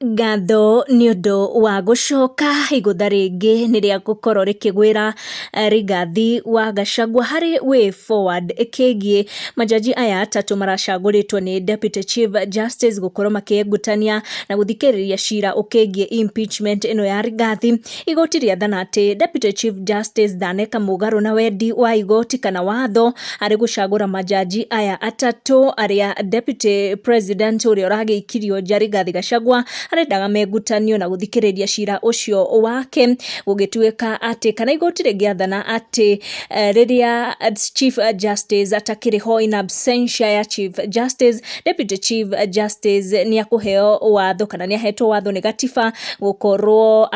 Ngatho nĩ ũndũ wa gũcoka igũtha rĩngĩ nĩ rĩa gũkorwo rĩkĩgwĩra Rigathi wa Gachagua harĩ way forward kĩgiĩ majaji aya atatũ maracagũrĩtwo nĩ Deputy Chief Justice gũkorwo makĩngutania na gũthikĩrĩria cira ũkĩgiĩ impeachment ĩno ya Rigathi. Igoti rĩathana atĩ Deputy Chief Justice ndaneka mũgarũ na wendi wa igoti kana watho harĩ gũcagũra majaji aya atatũ arĩa Deputy President ũrĩa ũragĩikirio nja Rigathi Gachagua arendaga mengutanio na gũthikĩrĩria cira ũcio wake, gũgĩtuĩka atĩ kana igoti rĩngĩathana atĩ rĩrĩa Chief Justice atakĩrĩ ho in absentia ya Chief Justice, Deputy Chief Justice nĩ akũheo watho kana nĩ ahetwo watho nĩ gatiba gũkorwo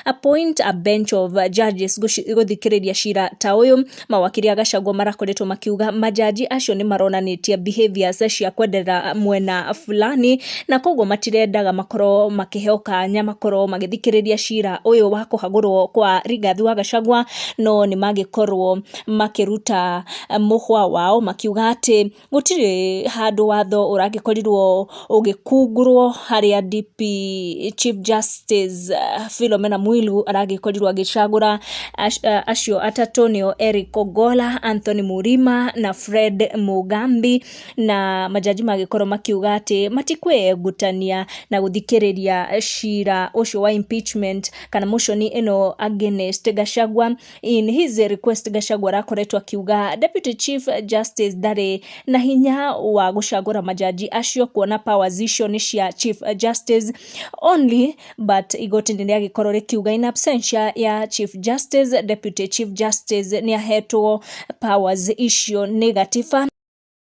appoint a bench of judges gũthikĩrĩria cira ta ũyũ. Mawakiri a Gachagua marakoretwo makiuga majaji acio nĩ maronanĩtie behaviors cia kwenderera mwena fulani, na koguo matirendaga makorwo makĩheo kanya makorwo magĩthikĩrĩria cira ũyũ wa kũhagũrwo kwa Rigathi wa Gachagua, no nĩ magĩkorwo makĩruta mũhwa wao makiuga atĩ gũtirĩ handũ watho ũragĩkorirwo ũgĩkungurwo harĩa DP Chief Justice Philomena Mwilu aragĩkorirwo agĩcagũra acio atatũ nĩo Eric Ogolla, Anthony Murima na Fred Mugambi, na majaji magĩkorwo makiuga atĩ matikwĩngutania na gũthikĩrĩria cira ũcio wa impeachment kana motion ĩno against Gachagua. In his request, Gachagua arakoretwo akiuga Deputy Chief Justice ndarĩ na hinya wa gũcagũra majaji acio kuona powers icio nĩ cia Chief Justice only, but igoti nĩ rĩagĩkorwo rĩkiuga in absentia ya Chief Justice, Deputy Chief Justice nĩ ahetwo powers icio nĩ gatiba.